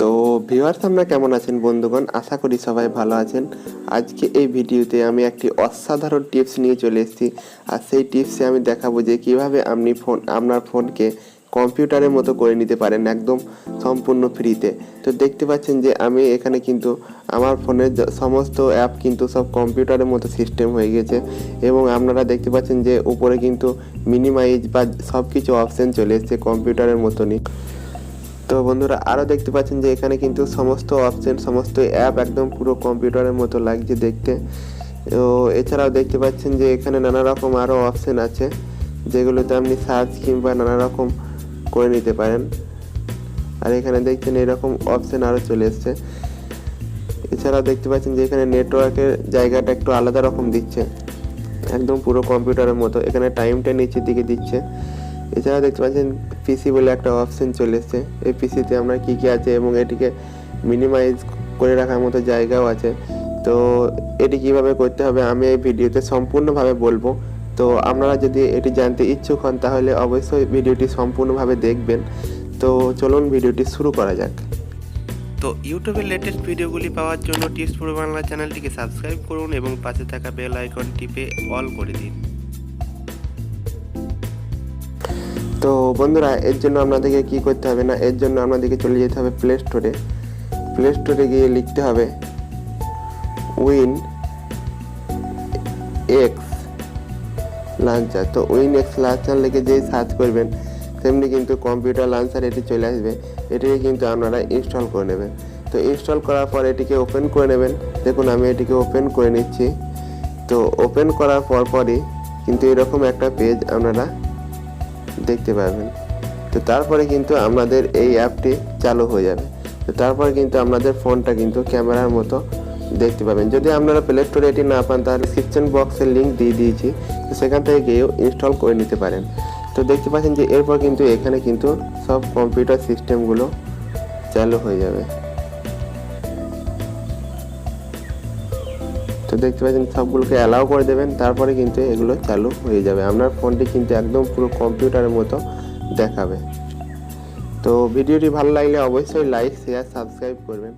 তো ভিউয়ার্স, আপনারা কেমন আছেন বন্ধুগণ? আশা করি সবাই ভালো আছেন। আজকে এই ভিডিওতে আমি একটি অসাধারণ টিপস নিয়ে চলে এসেছি। আর সেই টিপসে আমি দেখাবো যে কীভাবে আপনি আপনার ফোনকে কম্পিউটারের মতো করে নিতে পারেন একদম সম্পূর্ণ ফ্রিতে। তো দেখতে পাচ্ছেন যে আমি এখানে কিন্তু আমার ফোনের সমস্ত অ্যাপ কিন্তু সব কম্পিউটারের মতো সিস্টেম হয়ে গেছে, এবং আপনারা দেখতে পাচ্ছেন যে উপরে কিন্তু মিনিমাইজ বা সব কিছু অপশান চলে এসেছে কম্পিউটারের মতনই। তো বন্ধুরা, আরও দেখতে পাচ্ছেন যে এখানে কিন্তু সমস্ত অপশান, সমস্ত অ্যাপ একদম পুরো কম্পিউটারের মতো লাগছে দেখতে। তো এছাড়াও দেখতে পাচ্ছেন যে এখানে নানা রকম আরও অপশান আছে, যেগুলোতে আপনি সার্চ কিংবা নানা রকম করে নিতে পারেন। আর এখানে দেখছেন এরকম অপশান আরও চলে এসছে। এছাড়াও দেখতে পাচ্ছেন যে এখানে নেটওয়ার্কের জায়গাটা একটু আলাদা রকম দিচ্ছে, একদম পুরো কম্পিউটারের মতো। এখানে টাইমটা নিচের দিকে দিচ্ছে। এছাড়া দেখতে পাচ্ছেন পিসি বলে একটা অপশন চলে এসছে। এই পিসিতে আমরা কী কী আছে এবং এটিকে মিনিমাইজ করে রাখার মতো জায়গাও আছে। তো এটি কিভাবে করতে হবে আমি এই ভিডিওতে সম্পূর্ণভাবে বলবো। তো আপনারা যদি এটি জানতে ইচ্ছুক হন তাহলে অবশ্যই ভিডিওটি সম্পূর্ণভাবে দেখবেন। তো চলুন ভিডিওটি শুরু করা যাক। তো ইউটিউবের লেটেস্ট ভিডিওগুলি পাওয়ার জন্য টিপস প্রো বাংলা চ্যানেলটিকে সাবস্ক্রাইব করুন এবং পাশে থাকা বেল আইকন টিপে অল করে দিন। তো বন্ধুরা, এর জন্য আপনাদেরকে কী করতে হবে না, এর জন্য আপনাদেরকে চলে যেতে হবে প্লে স্টোরে। প্লে স্টোরে গিয়ে লিখতে হবে উইন এক্স লঞ্চার। তো উইন এক্স লঞ্চার লিখে যেই সার্চ করবেন তেমনি কিন্তু কম্পিউটার লঞ্চার এটি চলে আসবে। এটিকে কিন্তু আপনারা ইনস্টল করে নেবেন। তো ইনস্টল করার পর এটিকে ওপেন করে নেবেন। দেখুন আমি এটিকে ওপেন করে নিচ্ছি। তো ওপেন করার পরই কিন্তু এরকম একটা পেজ আপনারা দেখতে পাবেন। তো তারপরে কিন্তু আমাদের এই অ্যাপটি চালু হয়ে যাবে। তো তারপরে কিন্তু আপনাদের ফোনটা কিন্তু ক্যামেরার মতো দেখতে পাবেন। যদি আপনারা প্লে স্টোরে এটি না পান তাহলে ডিসক্রিপশন বক্সের লিঙ্ক দিয়ে দিয়েছি, তো সেখান থেকে গিয়েও ইনস্টল করে নিতে পারেন। তো দেখতে পাচ্ছেন যে এরপর কিন্তু এখানে কিন্তু সব কম্পিউটার সিস্টেমগুলো চালু হয়ে যাবে। তো দেখতে পাচ্ছেন সবগুলোকে অ্যালাউ করে দেবেন, তারপরে কিন্তু এগুলো চালু হয়ে যাবে। আপনার ফোনটি কিন্তু একদম পুরো কম্পিউটারের মতো দেখাবে। তো ভিডিওটি ভালো লাগলে অবশ্যই লাইক, শেয়ার, সাবস্ক্রাইব করবেন।